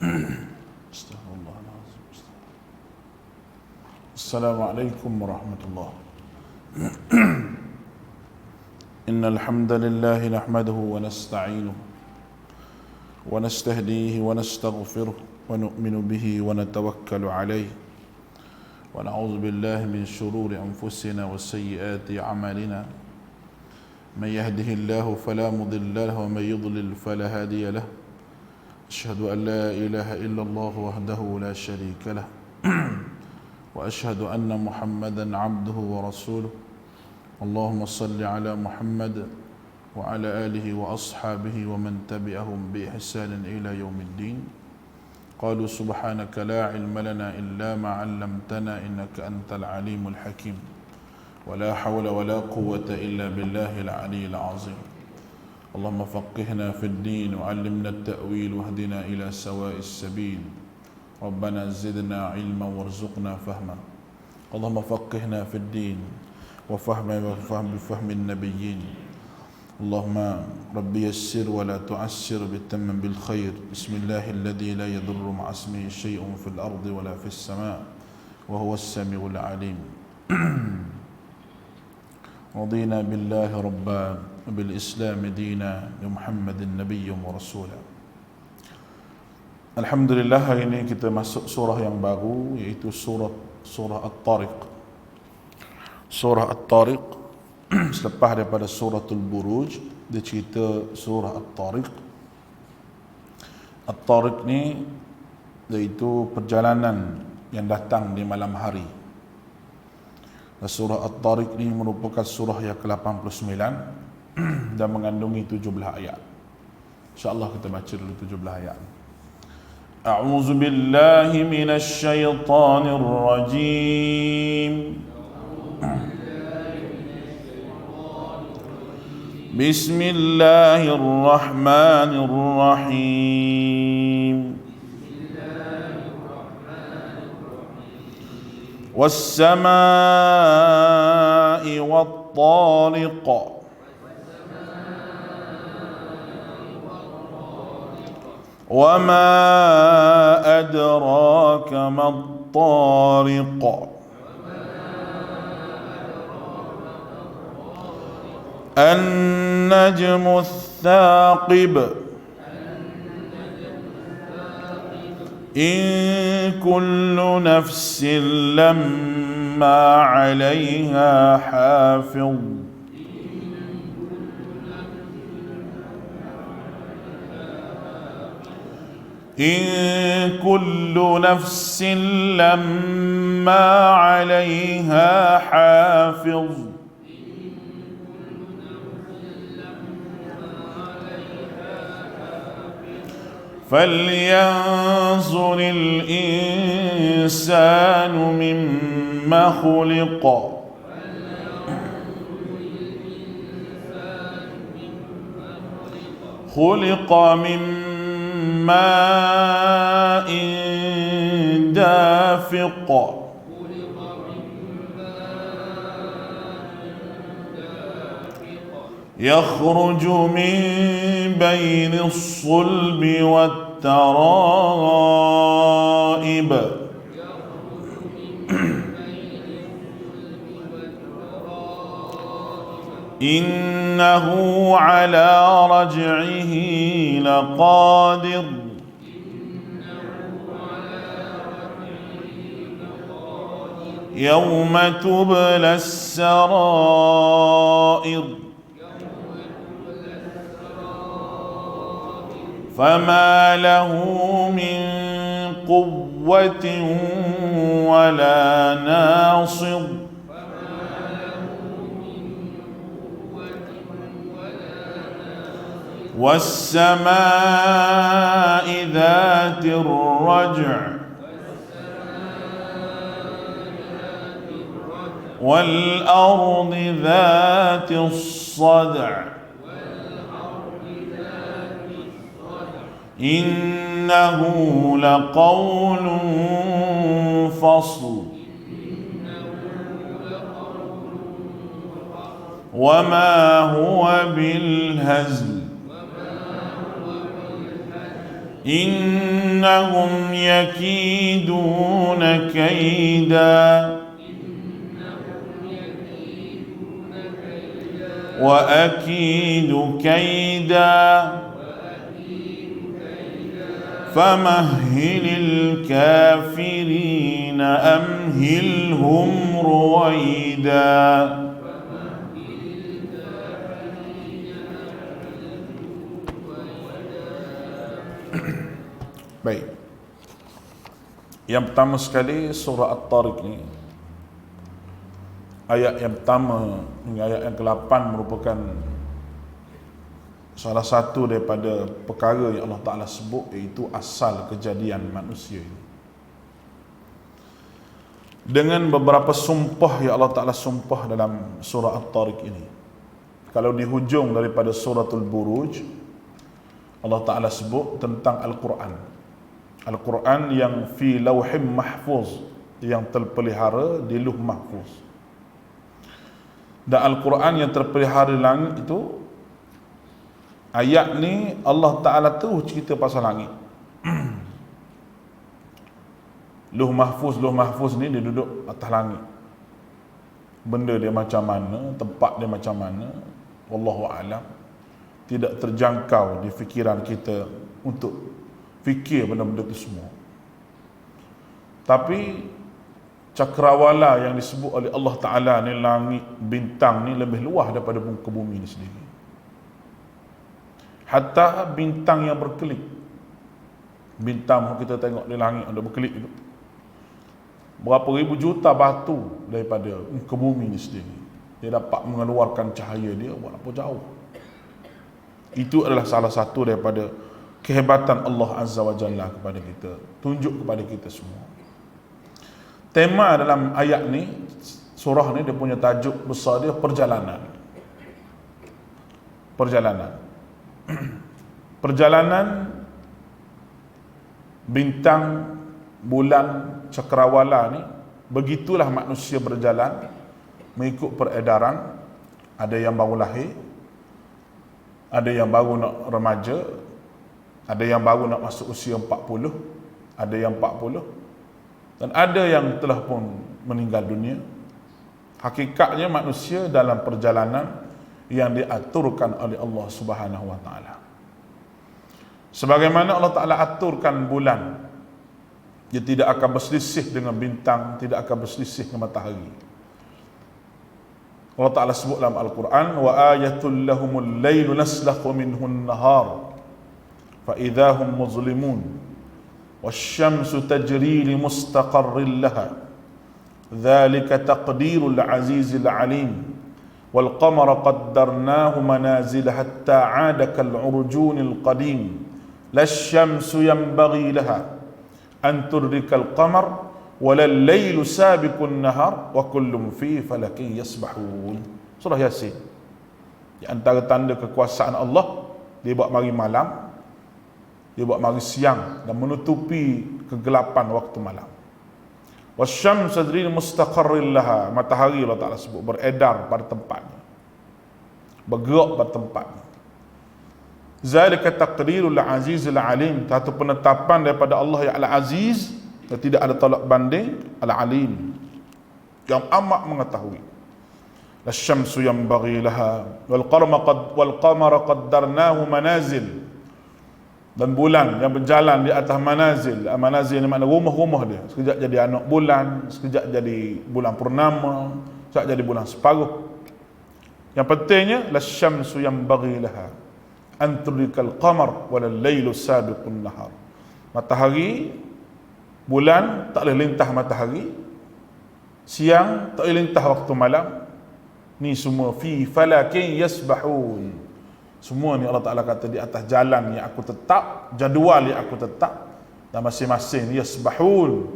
Astaghfirullahaladzim. Assalamualaikum warahmatullahi wabarakatuh. Innal hamdalillah nahmaduhu wa nasta'inuhu wa nastahdihi wa nastaghfiruh wa nu'minu bihi wa natawakkalu alayhi wa na'udzu billahi min shururi anfusina wa sayyiati a'malina. Man yahdihillahu fala mudilla lahu wa man yudlil fala hadiya lahu. Asyhadu an la ilaha illallah wahdahu la syarika lah wa asyhadu anna Muhammadan abduhu wa rasuluh. Allahumma salli ala Muhammad wa ala alihi wa ashabihi wa man tabi'ahum bi ihsanin ila yaumiddin. Qalu subhanaka la ilma lana illa ma 'allamtana innaka antal alimul hakim. Wa la hawla wa la quwwata illa billahil aliyyil azim. اللهم فقهنا في الدين وعلمنا التأويل واهدنا إلى سواء السبيل. ربنا زدنا علما وارزقنا فهما. اللهم فقهنا في الدين بفهم النبيين. اللهم ربي يسر ولا تعسر بالتمم بالخير. بسم الله الذي لا يضر مع اسمه شيء في الأرض ولا في السماء وهو السميع العليم. رضينا بالله ربا وبالإسلام دينا بمحمد النبي ورسولا. Alhamdulillah, hari ini kita masuk surah yang baru, yaitu surah At-Tariq. Surah At-Tariq selepas daripada suratul Buruj, dia cerita surah At-Tariq. At-Tariq ni iaitu perjalanan yang datang di malam hari. Dan surah At-Tariq ni merupakan surah yang ke-89 dan mengandungi 17 ayat. InsyaAllah kita baca dulu 17 ayat. A'udzu billahi minasy syaithanir rajim. Bismillahirrahmanirrahim. Was-samaa'i wat-tariq. وما أدراك ما الطارق النجم الثاقب إن كل نفس لما عليها حافظ إن كل نفس لما عليها حافظ فلينظر الإنسان مما خلق خلق من ماء دافق يخرج من بين الصلب والترائب إنه على رجعه لقادر يوم تبلى السرائر فما له من قوة ولا ناصر والسماء ذات الرجع والأرض ذات الصدع إنه لقول فصل وما هو بالهزل innahum yakiduna kaida wa akidu kaida famahhilil kafirina amhilhum ruwaida. Baik. Yang pertama sekali surah At-Tariq ni, ayat yang pertama hingga ayat yang ke-8 merupakan salah satu daripada perkara yang Allah Ta'ala sebut, iaitu asal kejadian manusia ini. Dengan beberapa sumpah yang Allah Ta'ala sumpah dalam surah At-Tariq ini. Kalau di hujung daripada suratul Buruj, Allah Ta'ala sebut tentang Al-Quran. Al-Quran yang fi lauhim mahfuz, yang terpelihara di luh mahfuz. Dan Al-Quran yang terpelihara di langit itu, ayat ni Allah Ta'ala terus cerita pasal langit. Luh mahfuz ni dia duduk atas langit. Benda dia macam mana, tempat dia macam mana, wallahu a'lam, tidak terjangkau di fikiran kita untuk fikir benda-benda itu semua. Tapi cakrawala yang disebut oleh Allah Ta'ala ni, langit, bintang ni lebih luas daripada muka bumi ni sendiri. Hatta bintang yang berkelip, bintang kita tengok di langit ada berkelip itu, berapa ribu juta batu daripada muka bumi ni sendiri, dia dapat mengeluarkan cahaya dia berapa jauh. Itu adalah salah satu daripada kehebatan Allah Azza wa Jalla kepada kita, tunjuk kepada kita semua. Tema dalam ayat ni, surah ni, dia punya tajuk besar dia perjalanan. Perjalanan bintang, bulan, cakrawala ni, begitulah manusia berjalan mengikut peredaran. Ada yang baru lahir, ada yang baru nak remaja, ada yang baru nak masuk usia 40, ada yang 40, dan ada yang telah pun meninggal dunia. Hakikatnya manusia dalam perjalanan yang diaturkan oleh Allah Subhanahu wa Ta'ala. Sebagaimana Allah Ta'ala aturkan bulan, dia tidak akan berselisih dengan bintang, tidak akan berselisih dengan matahari. Allah Ta'ala sebut dalam Al-Quran, wa ayatul lahumul laylu naslakhu minhun nahar فَإِذَا هُمْ مُظْلِمُونَ وَالشَّمْسُ تَجْرِي لِمُسْتَقَرٍّ لَهَا ذَلِكَ تَقْدِيرُ الْعَزِيزِ الْعَلِيمِ وَالْقَمَرَ قَدَّرْنَاهُ مَنَازِلَ حَتَّى عَادَ كَالْعُرْجُونِ الْقَدِيمِ لَا الشَّمْسُ يَنبَغِي لَهَا أَنْ تُدْرِكَ الْقَمَرَ وَلَا اللَّيْلُ سَابِقُ النَّهَارِ وَكُلٌّ فِي فَلَكٍ يَسْبَحُونَ. Surah Yasin. Di antara tanda kekuasaan Allah, dia buat mari malam, dia buat mari siang, dan menutupi kegelapan waktu malam. Wasyamsu tajri mustaqarrin laha, matahari Allah Ta'ala sebut beredar pada tempatnya, bergerak pada tempatnya. Zalika taqdirul azizul alim, satu penetapan daripada Allah yang al-aziz, dan tidak ada tolak banding, al-alim, yang amat mengetahui. Wasyamsu yanbaghi laha wal qamara qaddarnahu manazil, dan bulan yang berjalan di atas manazil. Manazil ni makna rumah-rumah dia. Sekejap jadi anak bulan, sekejap jadi bulan purnama, sekejap jadi bulan separuh. Yang pentingnya, lasyamsu yanbaghi laha an tudrikal qamar wal lailu sabiqun nahar. Matahari, bulan tak boleh lintah matahari, siang tak boleh lintah waktu malam. Ni semua fi falakin yasbahun. Semua ni Allah Ta'ala kata di atas jalan yang aku tetap, jadual yang aku tetap, dan masing-masing yasbahun.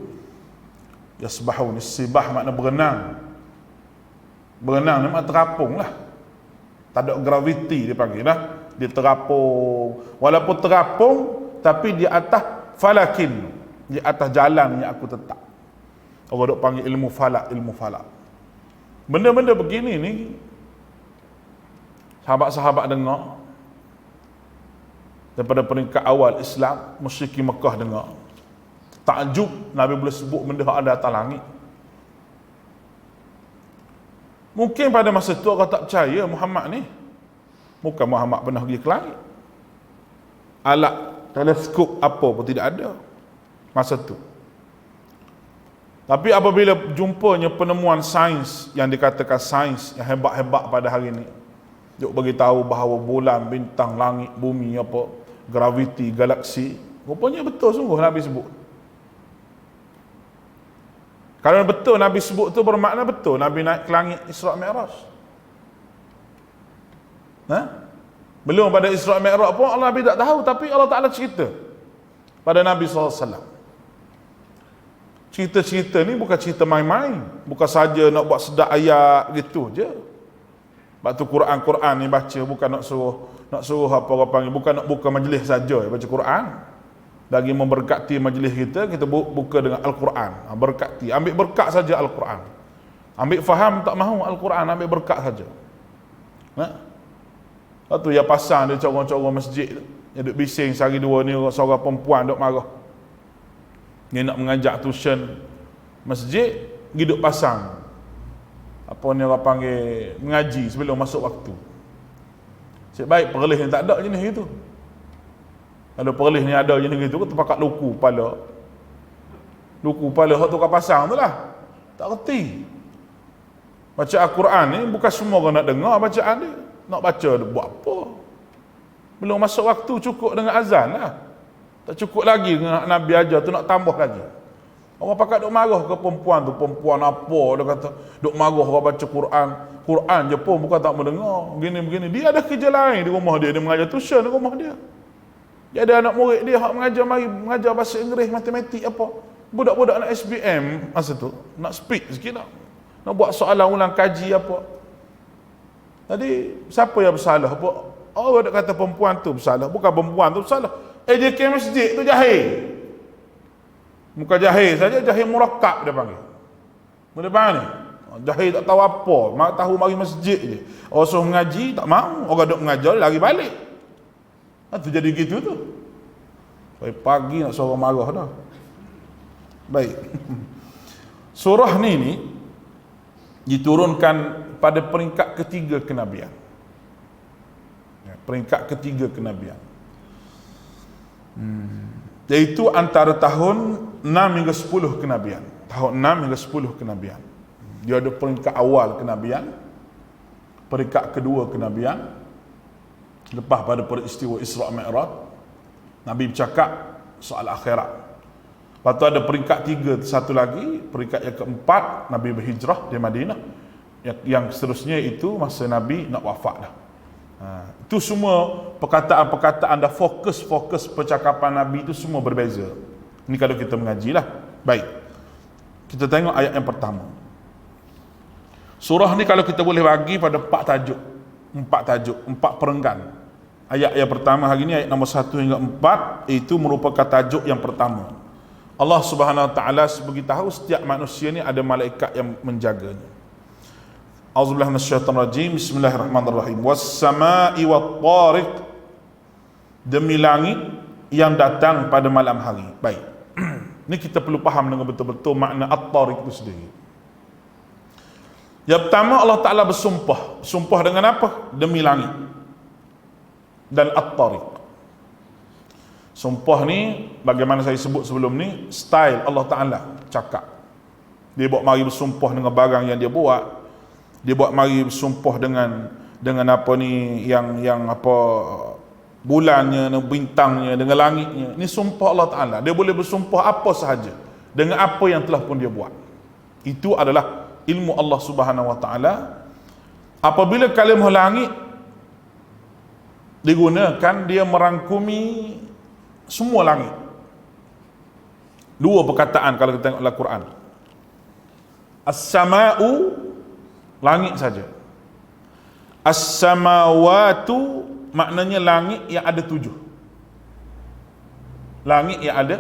Yasbahun, sibah makna berenang. Berenang ni makna terapung lah. Tak ada graviti dia panggil lah. Dia terapung. Walaupun terapung, tapi di atas falakin, di atas jalan yang aku tetap. Orang duk panggil ilmu falak, ilmu falak. Benda-benda begini ni, sahabat-sahabat dengar, Daripada peringkat awal Islam, musyrikin Mekah dengar. Takjub Nabi boleh sebut benda yang ada atas langit. Mungkin pada masa tu orang tak percaya Muhammad ni. Bukan Muhammad pernah pergi ke langit. Alat teleskop apa pun tidak ada masa tu. Tapi apabila jumpanya penemuan sains yang dikatakan sains yang hebat-hebat pada hari ini, dia bagi tahu bahawa bulan, bintang, langit, bumi apa, graviti, galaksi, rupanya betul sungguh Nabi sebut. Kalau betul Nabi sebut tu bermakna betul Nabi naik ke langit Isra' Mi'raj. Belum pada Isra' Mi'raj pun Allah Nabi tak tahu, tapi Allah Ta'ala cerita pada Nabi SAW. Cerita-cerita ni bukan cerita main-main, bukan saja nak buat sedap ayat gitu je. Sebab tu Quran ni baca bukan nak suruh apa orang panggil, bukan nak buka majlis saja baca Quran. Bagi memberkati majlis kita buka dengan Al-Quran. Berkati, ambil berkat saja Al-Quran. Ambil faham tak mahu Al-Quran, ambil berkat saja. Lepas tu yang pasang dia corong-corong masjid tu, dia duduk bising sehari dua ni, seorang perempuan duduk marah. Dia nak mengajak tuition masjid, pergi duduk pasang apa ni orang panggil mengaji sebelum masuk waktu. Cik baik perlis ni tak ada jenis itu. Kalau perlis ni ada jenis itu, terpakat luku kepala hak tu kau pasang tu lah. Tak reti. Baca Al-Quran ni bukan semua orang nak dengar bacaan dia. Nak baca dia buat apa? Belum masuk waktu, cukup dengan azan lah. Tak cukup lagi dengan Nabi ajar tu, nak tambah lagi. Orang pakat duk marah ke perempuan tu, perempuan apa dia kata, duk marah orang baca Quran je pun bukan tak mendengar, begini-begini. Dia ada kerja lain di rumah dia mengajar tuition di rumah dia. Dia ada anak murid dia hak mengajar bahasa Inggeris, matematik apa. Budak-budak nak SBM masa tu, nak speak sikit nak buat soalan ulang kaji apa. Jadi siapa yang bersalah? Orang kata perempuan tu bersalah, bukan perempuan tu bersalah. AJK masjid tu jahil. Bukan jahil saja, jahil murakkab dia panggil. Boleh faham ni? Jahil tak tahu apa, tahu mari masjid je. Orang suruh mengaji tak mau, orang duk mengajar lari balik. Tu jadi gitu tu. Sampai pagi nak suruh marah dah. Baik. Surah ni diturunkan pada peringkat ketiga kenabian. Peringkat ketiga kenabian. Iaitu antara tahun 6 hingga 10 kenabian. Tahun 6 hingga 10 kenabian. Dia ada peringkat awal kenabian, peringkat kedua kenabian. Lepas pada peristiwa Isra' Mi'raj, Nabi bercakap soal akhirat. Lepas tu ada peringkat tiga, satu lagi, peringkat yang keempat, Nabi berhijrah di Madinah. Yang seterusnya itu masa Nabi nak wafat dah. Itu semua perkataan-perkataan dah fokus percakapan Nabi itu semua berbeza. Ini kalau kita mengaji lah. Baik, kita tengok ayat yang pertama. Surah ni kalau kita boleh bagi pada empat perenggan. Ayat yang pertama hari ni, ayat nombor 1 hingga 4, itu merupakan tajuk yang pertama. Allah Subhanahu Wa Taala beritahu setiap manusia ni ada malaikat yang menjaganya. Auzubillahi minasyaitonir rajim. Bismillahirrahmanirrahim. Was-samaa'i wat-tariq, demi langit yang datang pada malam hari. Baik. Ni kita perlu faham dengan betul-betul makna at-tariq itu sendiri. Yang pertama, Allah Ta'ala bersumpah. Sumpah dengan apa? Demi langit dan at-tariq. Sumpah ni, bagaimana saya sebut sebelum ni, style Allah Ta'ala cakap. Dia buat mari bersumpah dengan barang yang dia buat. Dia buat mari bersumpah dengan apa ni, yang apa, bulannya, bintangnya, dengan langitnya. Ini sumpah Allah Ta'ala. Dia boleh bersumpah apa sahaja dengan apa yang telah pun dia buat. Itu adalah ilmu Allah Subhanahu Wa Taala. Apabila kalimah langit digunakan, dia merangkumi semua langit. Dua perkataan kalau kita tengok dalam Quran. As-sama'u, langit saja. As-samawatu, maknanya langit yang ada 7. Langit yang ada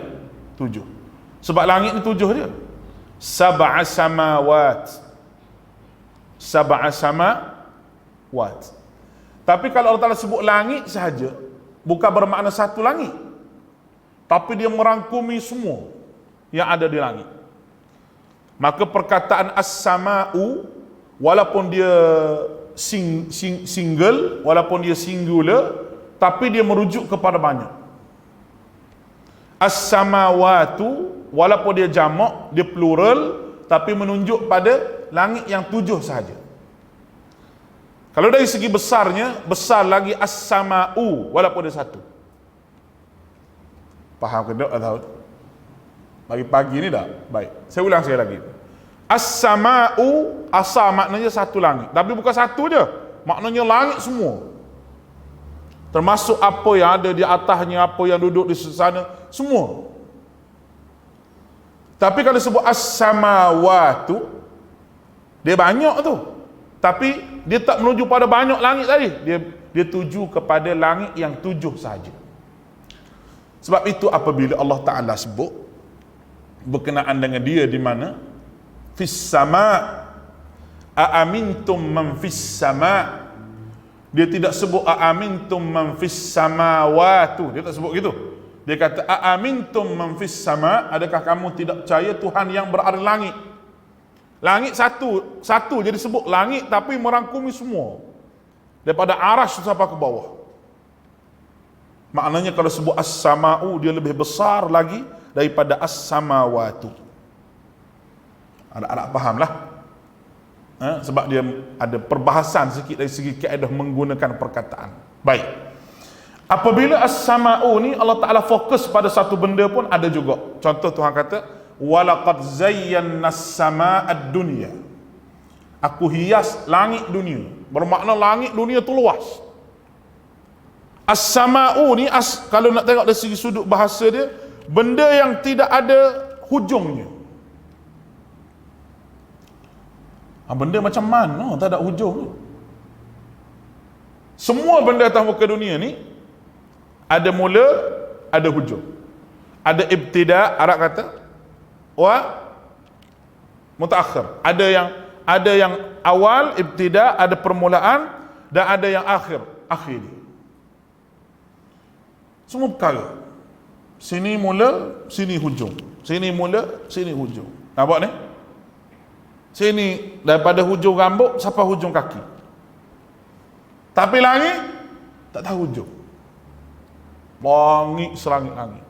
7. Sebab langit ni 7 dia. Sab'a samawat. Sab'a samawat. Tapi kalau Allah Ta'ala sebut langit sahaja, bukan bermakna satu langit, tapi dia merangkumi semua yang ada di langit. Maka perkataan as-sama'u, walaupun dia single, walaupun dia singular, tapi dia merujuk kepada banyak. As-samawatu, walaupun dia jamak, dia plural, tapi menunjuk pada langit yang 7 sahaja. Kalau dari segi besarnya, besar lagi as-sama'u, walaupun dia satu. Faham ke tak? Pagi-pagi ni dah? Baik, saya ulang sekali lagi. As-sama'u, asa maknanya satu langit, tapi bukan satu je, maknanya langit semua, termasuk apa yang ada di atasnya, apa yang duduk di sana, semua. Tapi kalau sebut as-samawatu, dia banyak tu, tapi dia tak menuju pada banyak langit tadi, dia tuju kepada langit yang 7 sahaja. Sebab itu apabila Allah Ta'ala sebut berkenaan dengan dia di mana fis sama' aamintum man fis sama', dia tidak sebut aamintum man fis samawatu, dia tak sebut gitu. Dia kata aamintum man fis sama', adakah kamu tidak percaya Tuhan yang berada di langit? Langit satu jadi sebut langit, tapi merangkumi semua daripada arasy sampai ke bawah. Maknanya kalau sebut as-sama'u, dia lebih besar lagi daripada as-samawatu. Ada faham lah. Sebab dia ada perbahasan sikit dari segi kaedah menggunakan perkataan. Baik. Apabila as-sama'u ni Allah Ta'ala fokus pada satu benda pun ada juga. Contoh Tuhan kata, walaqad zayyana as-sama'ad dunya. Aku hias langit dunia. Bermakna langit dunia tu luas. As-sama'u ni kalau nak tengok dari segi sudut bahasa dia, benda yang tidak ada hujungnya. Benda macam mana tak ada hujung. Semua benda atas muka dunia ni ada mula, ada hujung. Ada ibtida, Arab kata, wa mutaakhir. Ada yang awal, ibtida, ada permulaan, dan ada yang akhir. Semua perkara. Sini mula, sini hujung. Sini mula, sini hujung. Nampak ni? Sini daripada hujung rambut sampai hujung kaki. Tapi langit tak tahu hujung. Langit selangit langit.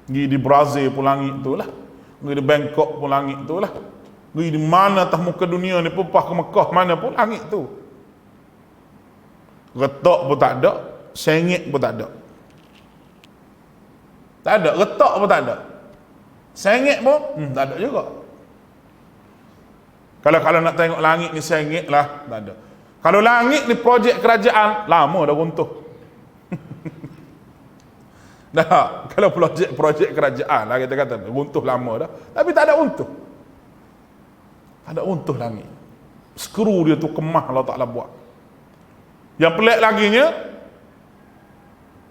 Pergi di Brazil pun langit tu lah. Pergi di Bangkok pun langit tu lah. Pergi di mana atas muka dunia ni pun, ke Mekah mana pun langit tu. Retak pun tak ada, sengit pun tak ada. Tak ada, retak pun tak ada. Sengit pun tak ada juga. Kalau nak tengok langit ni sengit lah, tak ada. Kalau langit ni projek kerajaan, lama dah runtuh. Dah, kalau projek kerajaan lah kita kata, runtuh lama dah. Tapi tak ada runtuh. Tak ada runtuh langit. Skru dia tu kemah Allah Ta'ala buat. Yang pelik laginya,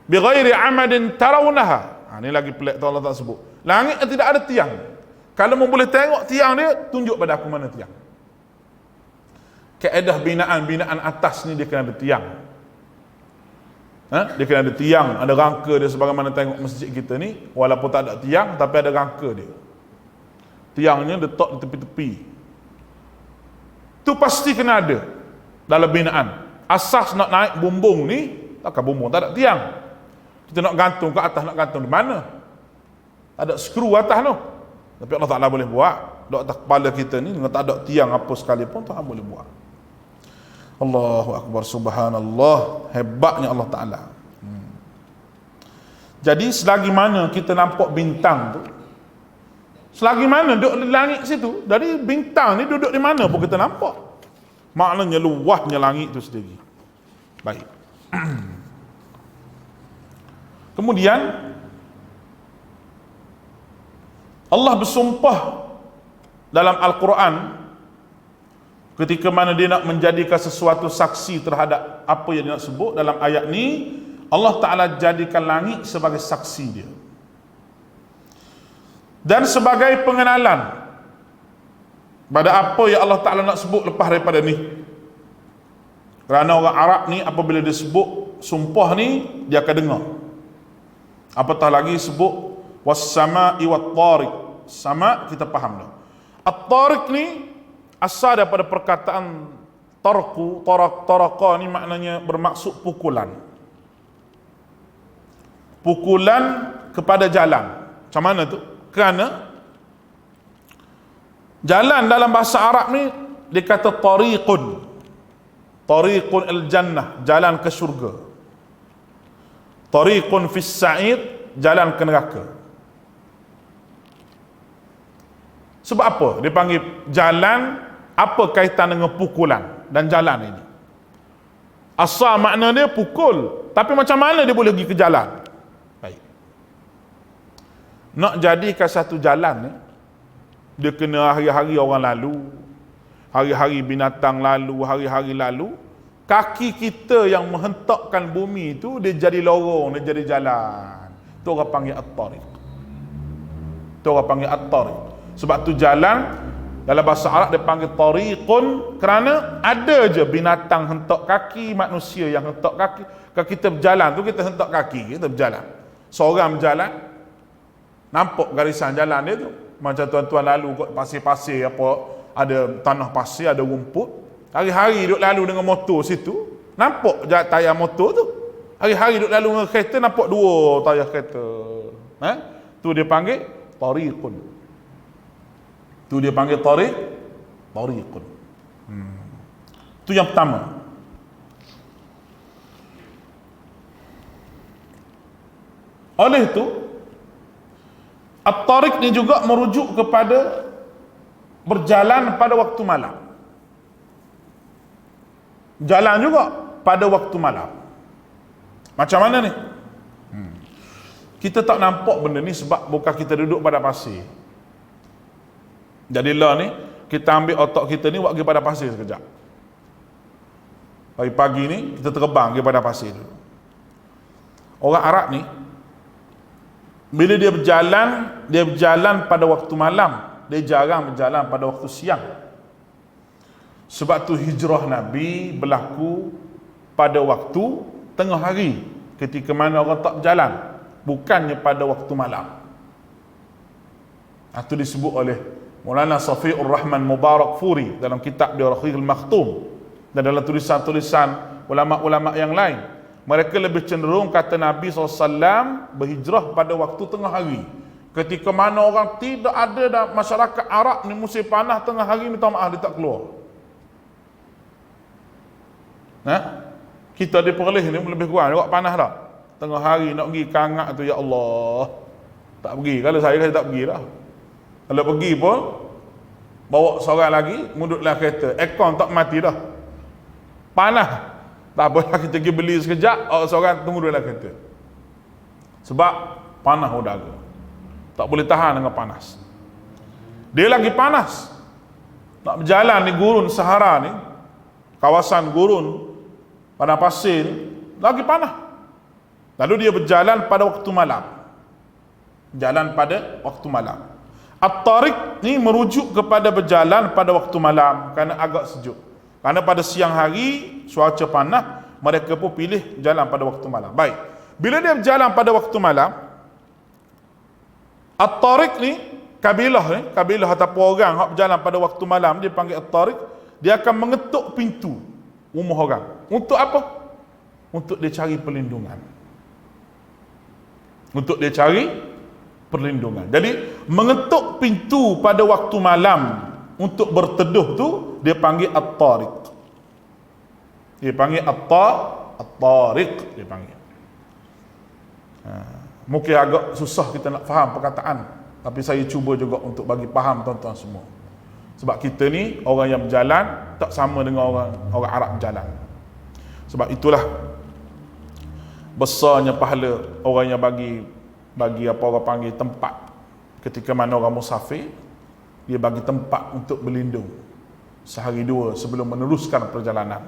bighairi amadin tarawunaha. Ini lagi pelik tu Allah tak sebut. Langit yang tidak ada tiang. Kalau mau boleh tengok tiang dia, tunjuk pada aku mana tiang. Kaedah binaan atas ni dia kena ada tiang. Dia kena ada tiang, ada rangka dia, sebagaimana tengok masjid kita ni, walaupun tak ada tiang tapi ada rangka dia. Tiangnya letak di tepi-tepi. Tu pasti kena ada dalam binaan. Asas nak naik bumbung ni, takkan bumbung tak ada tiang. Kita nak gantung ke atas, nak gantung di mana? Tak ada skru atas tu. Tapi Allah Ta'ala boleh buat. Di atas kepala kita ni, dengan tak ada tiang apa sekalipun, Tuhan boleh buat. Allahu Akbar, subhanallah. Hebatnya Allah Ta'ala. Jadi selagi mana kita nampak bintang tu, selagi mana duduk di langit situ, dari bintang ni duduk di mana pun kita nampak. Maknanya luahnya langit tu sendiri. Baik. Kemudian Allah bersumpah dalam Al-Quran ketika mana dia nak menjadikan sesuatu saksi terhadap apa yang dia nak sebut dalam ayat ni. Allah Ta'ala jadikan langit sebagai saksi dia dan sebagai pengenalan pada apa yang Allah Ta'ala nak sebut lepas daripada ni. Kerana orang Arab ni apabila dia sebut sumpah ni dia akan dengar. Apatah lagi sebut was-sama'i wat-tariq. Sama kita faham dah. At-tariq ni asal daripada perkataan taraqa ni maknanya bermaksud pukulan. Pukulan kepada jalan. Macam mana tu? Kerana jalan dalam bahasa Arab ni dia kata tariqun. Tariqun al-jannah, jalan ke syurga. Tariqun fis sa'id, jalan ke neraka. Sebab apa? Dia panggil jalan, apa kaitan dengan pukulan dan jalan ini? Asal makna dia pukul, tapi macam mana dia boleh pergi ke jalan? Baik. Nak jadikan satu jalan ni, dia kena hari-hari orang lalu, hari-hari binatang lalu, hari-hari lalu. Kaki kita yang menghentakkan bumi itu, dia jadi lorong, dia jadi jalan. Itu orang panggil at-tariq. Itu orang panggil at-tariq. Sebab tu jalan dalam bahasa Arab dia panggil tariqun, kerana ada je binatang hentak kaki, manusia yang hentak kaki. Kalau kita berjalan tu kita hentak kaki, kita berjalan. Seorang berjalan, nampak garisan jalan dia tu. Macam tuan-tuan lalu kot pasir-pasir apa, ada tanah pasir, ada rumput. Hari-hari duduk lalu dengan motor situ, nampak tayar motor tu. Hari-hari duduk lalu dengan kereta, nampak dua tayar kereta. Tu dia panggil tariqun. Tu dia panggil tariqun. Tu yang pertama. Oleh itu, at-tariq ni juga merujuk kepada berjalan pada waktu malam. Jalan juga pada waktu malam. Macam mana ni? Kita tak nampak benda ni sebab bukan kita duduk pada pasir. Jadilah ni, kita ambil otak kita ni buat pergi pada pasir sekejap. Pagi-pagi ni, kita terbang pergi pada pasir dulu. Orang Arab ni, bila dia berjalan pada waktu malam. Dia jarang berjalan pada waktu siang. Sebab tu hijrah Nabi berlaku pada waktu tengah hari, ketika mana orang tak berjalan, bukannya pada waktu malam. Itu disebut oleh Maulana Safiur Rahman Mubarak Furi dalam kitab dia Rahiqul Makhtum, dan dalam tulisan-tulisan ulama-ulama yang lain. Mereka lebih cenderung kata Nabi SAW berhijrah pada waktu tengah hari, ketika mana orang tidak ada dalam masyarakat Arab ni, musim panas tengah hari, minta maaf dia tak keluar. Kita di Perlis ni lebih kurang juga panas dah. Tengah hari nak pergi kangak tu, ya Allah, tak pergi. Kalau saya tak pergi dah. Kalau pergi pun bawa seorang lagi, mudutlah kereta, aircon tak mati dah, panas. Tak apalah, kita pergi beli sekejap, seorang tunggu dalam kereta. Sebab panas udara, tak boleh tahan dengan panas. Dia lagi panas. Nak berjalan di gurun Sahara ni, kawasan gurun padang pasir ni, lagi panas. Lalu dia berjalan pada waktu malam. Jalan pada waktu malam. At-tariq ni merujuk kepada berjalan pada waktu malam, kerana agak sejuk. Kerana pada siang hari cuaca panas, mereka pun pilih jalan pada waktu malam. Baik. Bila dia berjalan pada waktu malam, at-tariq ni, kabilah ataupun orang yang berjalan pada waktu malam, dia panggil at-tariq. Dia akan mengetuk pintu rumah orang. Untuk apa? Untuk dia cari perlindungan. Untuk dia cari perlindungan. Jadi mengetuk pintu pada waktu malam untuk berteduh tu dia panggil at-tariq. Dia panggil at-tariq dia panggil. Mungkin agak susah kita nak faham perkataan, tapi saya cuba juga untuk bagi faham tuan-tuan semua. Sebab kita ni orang yang berjalan tak sama dengan orang Arab berjalan. Sebab itulah besarnya pahala orang yang bagi apa orang panggil tempat. Ketika mana orang musafir, dia bagi tempat untuk berlindung sehari dua sebelum meneruskan perjalanan.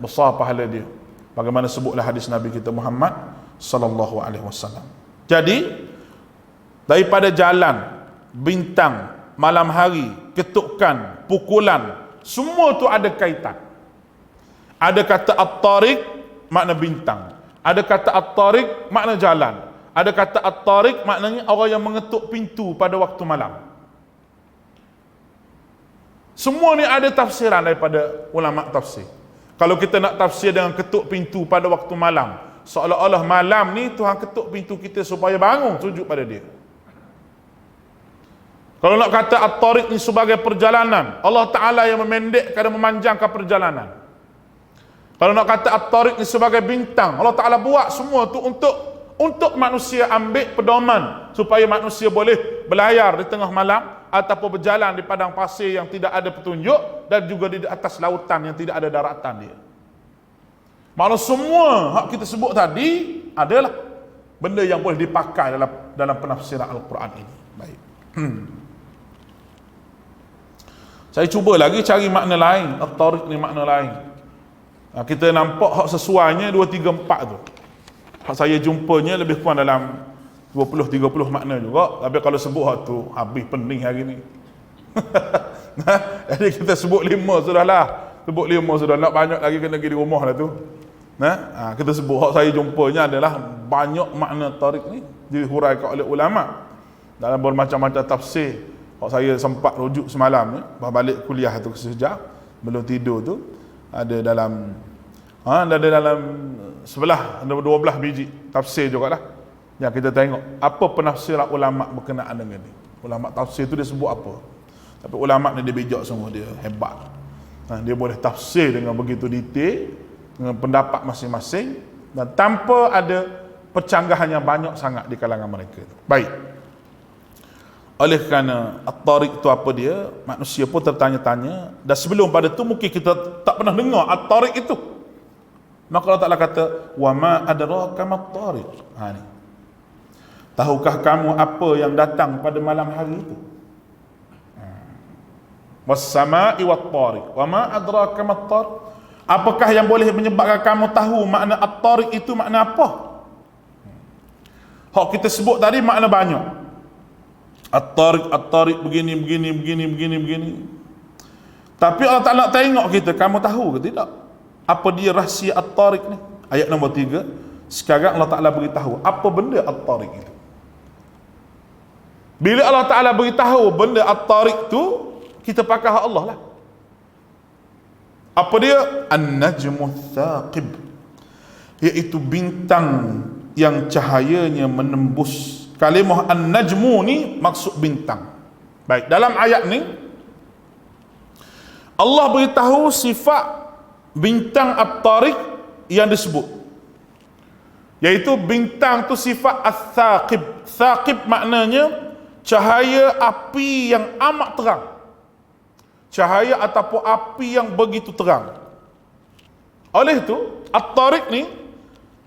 Besar pahala dia. Bagaimana sebutlah hadis Nabi kita Muhammad sallallahu alaihi wasallam. Jadi daripada jalan, bintang, malam hari, ketukan, pukulan, semua tu ada kaitan. Ada kata at-tariq makna bintang. Ada kata at-tariq makna jalan. Ada kata at-tariq maknanya orang yang mengetuk pintu pada waktu malam. Semua ni ada tafsiran daripada ulama tafsir. Kalau kita nak tafsir dengan ketuk pintu pada waktu malam, seolah-olah malam ni Tuhan ketuk pintu kita supaya bangun sujud pada dia. Kalau nak kata at-tariq ni sebagai perjalanan, Allah Ta'ala yang memendekkan dan memanjangkan perjalanan. Kalau nak kata at-tariq ni sebagai bintang, Allah Ta'ala buat semua tu untuk manusia ambil pedoman supaya manusia boleh berlayar di tengah malam ataupun berjalan di padang pasir yang tidak ada petunjuk dan juga di atas lautan yang tidak ada daratan dia. Maksudnya semua hak kita sebut tadi adalah benda yang boleh dipakai dalam penafsiran Al-Quran ini. Baik. Saya cuba lagi cari makna lain. At-tariq ni makna lain. Kita nampak hak sesuainya 2, 3, 4 tu. Hak saya jumpanya lebih kurang dalam 20-30 makna juga. Tapi kalau sebut hak tu habis pening hari ni. Jadi kita sebut 5 sudahlah. Sebut 5 sudah, nak banyak lagi kena pergi di rumah lah tu. Kita sebut hak saya jumpanya adalah banyak makna tariq ni dihuraikan oleh ulama dalam bermacam-macam tafsir. Hak saya sempat rujuk semalam ni, balik kuliah tu sejak belum tidur tu, ada dalam sebelah ada 12 biji tafsir jugalah yang kita tengok apa penafsiran ulama berkenaan dengan ni. Ulama tafsir tu dia sebut apa, tapi ulama ni dia bijak sungguh, dia hebat. Dia boleh tafsir dengan begitu detail dengan pendapat masing-masing dan tanpa ada percanggahan yang banyak sangat di kalangan mereka. Baik, oleh kerana at-tariq itu apa dia, manusia pun tertanya-tanya, dan sebelum pada tu mungkin kita tak pernah dengar at-tariq itu. Maka Allah Ta'ala kata, wa ma adraka mat-tariq. Ni, tahukah kamu apa yang datang pada malam hari itu? Was-sama'i wat-tariq. Wa ma adraka mat-tariq. Apakah yang boleh menyebabkan kamu tahu makna at-tariq itu makna apa? Hak kita sebut tadi makna banyak. At-tariq begini. Tapi Allah Ta'ala tengok kita, kamu tahu ke tidak apa dia rahsia at-tariq ni? Ayat nombor 3. Sekarang Allah Ta'ala beritahu apa benda at-tariq itu. Bila Allah Ta'ala beritahu benda at-tariq tu, kita pakai hak Allah lah. Apa dia? An-najmu thaqib, iaitu bintang yang cahayanya menembus. Kalimah an-najmu ni maksud bintang. Baik, dalam ayat ni Allah beritahu sifat bintang at-tariq yang disebut, iaitu bintang tu sifat al-thaqib. Thaqib maknanya cahaya api yang amat terang, cahaya ataupun api yang begitu terang. Oleh itu at-tariq ni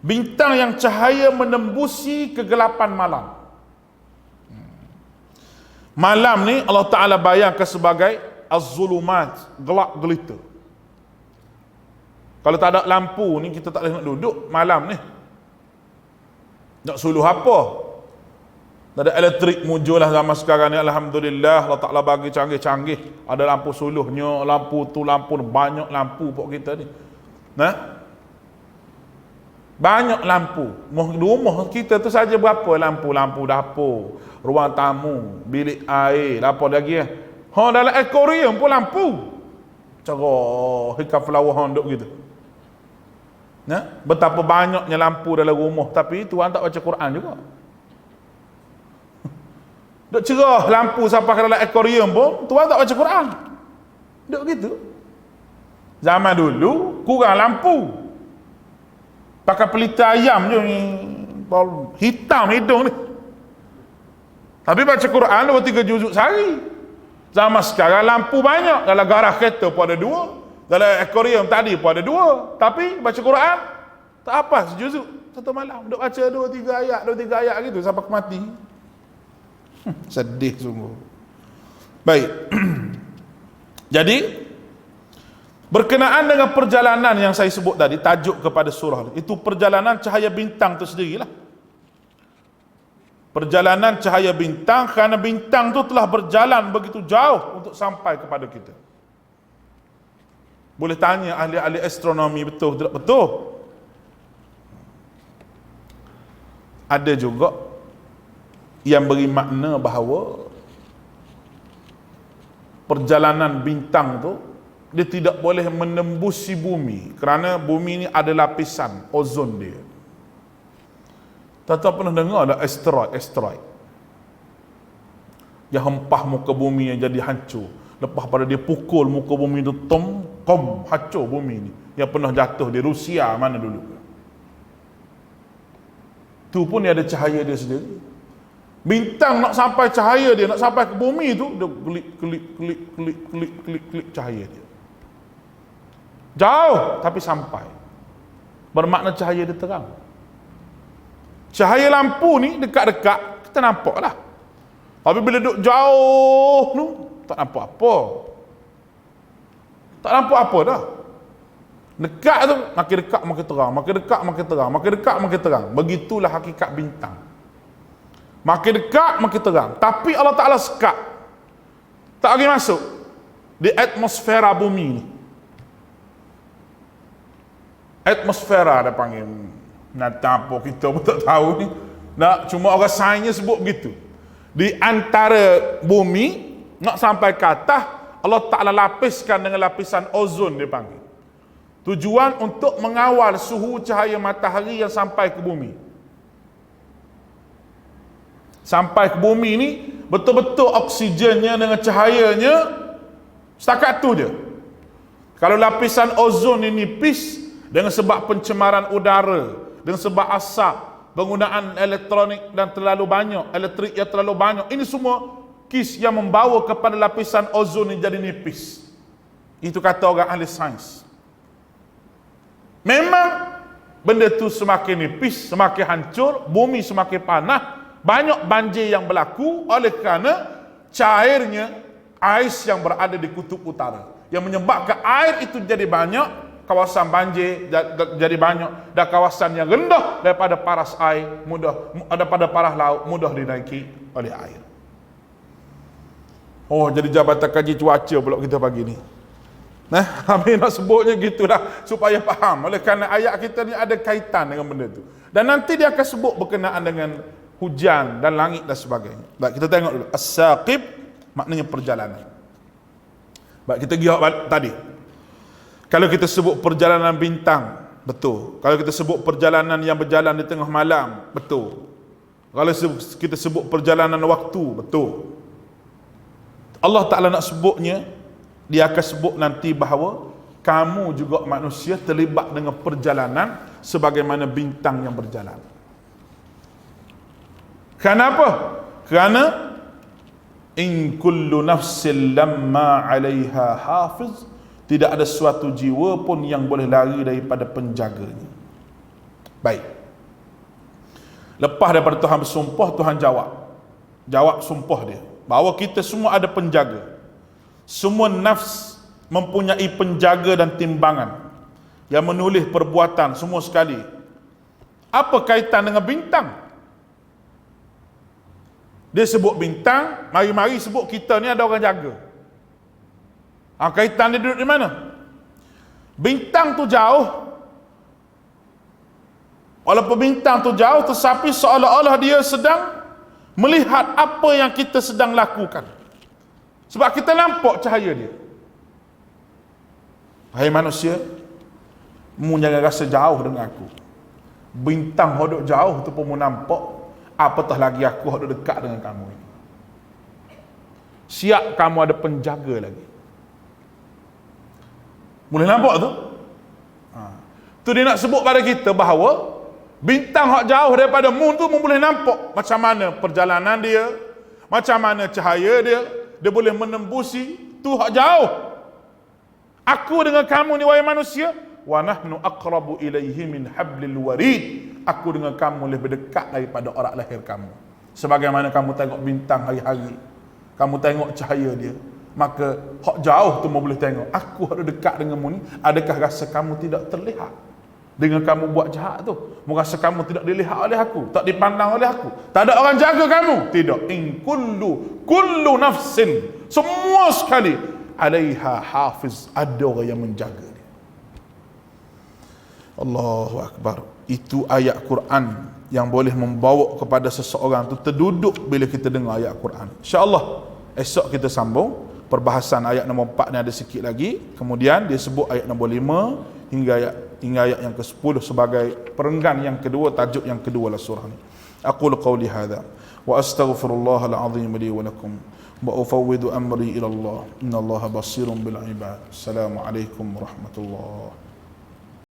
bintang yang cahaya menembusi kegelapan malam. Malam ni Allah Ta'ala bayangkan sebagai az-zulumat, gelap gelita. Kalau tak ada lampu ni kita tak boleh nak duduk malam ni. Nak suluh apa? Tak ada elektrik muncul lah zaman sekarang ni, alhamdulillah. Allah Ta'ala bagi canggih-canggih, ada lampu suluhnya, lampu tu lampu, banyak lampu pok kita ni. Banyak lampu. Rumah kita tu saja berapa lampu? Lampu dapur, ruang tamu, bilik air, apa lagi dalam akuarium pun lampu. Cerah, ikan flower duk gitu. Betapa banyaknya lampu dalam rumah, tapi tuan tak baca Quran juga. Duk cerah lampu sampai ke dalam akuarium pun tuan tak baca Quran. Duk gitu. Zaman dulu kurang lampu. Pakai pelita ayam je ni, hitam hidung ni. Tapi baca Quran 2-3 juzuk sehari. Zaman sekarang lampu banyak. Dalam garah kereta pun ada 2. Dalam akuarium tadi pun ada 2. Tapi baca Quran tak apa, sejuzuk satu malam. Duk baca 2-3 ayat gitu sampai mati. Sedih sungguh. Baik. Jadi berkenaan dengan perjalanan yang saya sebut tadi, tajuk kepada surah itu perjalanan cahaya bintang itu sendirilah. Perjalanan cahaya bintang, kerana bintang itu telah berjalan begitu jauh untuk sampai kepada kita. Boleh tanya ahli-ahli astronomi, betul tidak betul? Ada juga yang beri makna bahawa perjalanan bintang tu dia tidak boleh menembusi bumi kerana bumi ni ada lapisan ozon dia. Tuan-tuan pernah dengar ada asteroid yang hempah muka bumi yang jadi hancur. Lepas pada dia pukul muka bumi tu hancur bumi ni. Yang pernah jatuh di Rusia mana dulu. Tu pun dia ada cahaya dia sendiri. Bintang nak sampai cahaya dia, nak sampai ke bumi tu, dia klik cahaya dia. Jauh tapi sampai. Bermakna cahaya dia terang. Cahaya lampu ni dekat-dekat kita nampak lah. Tapi bila duduk jauh tu tak nampak apa. Tak nampak apa dah. Dekat tu makin dekat makin terang, makin dekat makin terang, makin dekat makin terang. Begitulah hakikat bintang. Makin dekat makin terang. Tapi Allah Ta'ala sekat. Tak lagi masuk di atmosfera bumi ni. Atmosfera dia panggil. Nak apa kita pun tak tahu ni. Nak cuma orang sains sebut begitu. Di antara bumi nak sampai ke atas, Allah Ta'ala lapiskan dengan lapisan ozon dia panggil. Tujuan untuk mengawal suhu cahaya matahari yang sampai ke bumi. Sampai ke bumi ni betul-betul oksigennya dengan cahayanya setakat tu je. Kalau lapisan ozon ini nipis dengan sebab pencemaran udara, dengan sebab asap, penggunaan elektronik dan terlalu banyak, elektrik yang terlalu banyak, ini semua kis yang membawa kepada lapisan ozon ini jadi nipis. Itu kata orang ahli sains. Memang benda tu semakin nipis, semakin hancur, bumi semakin panas, banyak banjir yang berlaku oleh kerana cairnya ais yang berada di kutub utara yang menyebabkan air itu jadi banyak, kawasan banjir jadi banyak, dan kawasan yang rendah daripada paras air daripada paras laut mudah dinaiki oleh air. Oh, jadi Jabatan Kaji Cuaca pula kita pagi ni. Kami nak sebutnya gitulah supaya faham. Oleh kerana ayat kita ni ada kaitan dengan benda tu. Dan nanti dia akan sebut berkenaan dengan hujan dan langit dan sebagainya. Baik, kita tengok dulu. As-saqib maknanya perjalanan. Baik, kita pergi tadi. Kalau kita sebut perjalanan bintang, betul. Kalau kita sebut perjalanan yang berjalan di tengah malam, betul. Kalau kita sebut perjalanan waktu, betul. Allah Ta'ala nak sebutnya, dia akan sebut nanti bahawa kamu juga manusia terlibat dengan perjalanan sebagaimana bintang yang berjalan. Kenapa? Kerana in kullu nafsin lamma 'alaiha hafiz, tidak ada suatu jiwa pun yang boleh lari daripada penjaganya. Baik. Lepas daripada Tuhan bersumpah, Tuhan jawab sumpah dia bahawa kita semua ada penjaga. Semua nafs mempunyai penjaga dan timbangan yang menulis perbuatan semua sekali. Apa kaitan dengan bintang? Dia sebut bintang, mari-mari sebut kita ni ada orang jaga. Kaitan dia duduk di mana? Bintang tu jauh. Walaupun bintang tu jauh, tetapi seolah-olah dia sedang melihat apa yang kita sedang lakukan. Sebab kita nampak cahaya dia. Hai manusia, mu jangan rasa jauh dengan aku. Bintang hodok jauh tu pun mu nampak, apatah lagi aku hodok dekat dengan kamu ini. Siap kamu ada penjaga lagi. Boleh nampak tu? Tu dia nak sebut pada kita bahawa bintang hak jauh daripada mu tu mu boleh nampak macam mana perjalanan dia, macam mana cahaya dia boleh menembusi tu hak jauh. Aku dengan kamu ni wahai manusia, wa nahnu aqrabu ilaihi min hablil warid. Aku dengan kamu lebih dekat daripada orang lahir kamu. Sebagaimana kamu tengok bintang hari-hari, kamu tengok cahaya dia, maka hak jauh tu mu boleh tengok. Aku hak dekat denganmu ni, adakah rasa kamu tidak terlihat? Dengan kamu buat jahat tu, mu rasa kamu tidak dilihat oleh aku, tak dipandang oleh aku, tak ada orang jaga kamu? Tidak. In kullu nafsin, semua sekali, alaiha hafiz, ada orang yang menjaga dia. Allahu Akbar. Itu ayat Quran yang boleh membawa kepada seseorang tu terduduk bila kita dengar ayat Quran. InsyaAllah esok kita sambung perbahasan ayat nombor 4 ni, ada sikit lagi. Kemudian dia sebut ayat nombor 5 hingga ayat yang ke-10 sebagai perenggan yang kedua, tajuk yang kedua lah surah ni. Aqulu qawli hadha wa astaghfirullahal azim li wa lakum wa ufawwidu amri ila Allah innallaha basirun bil ibad. Assalamualaikum warahmatullahi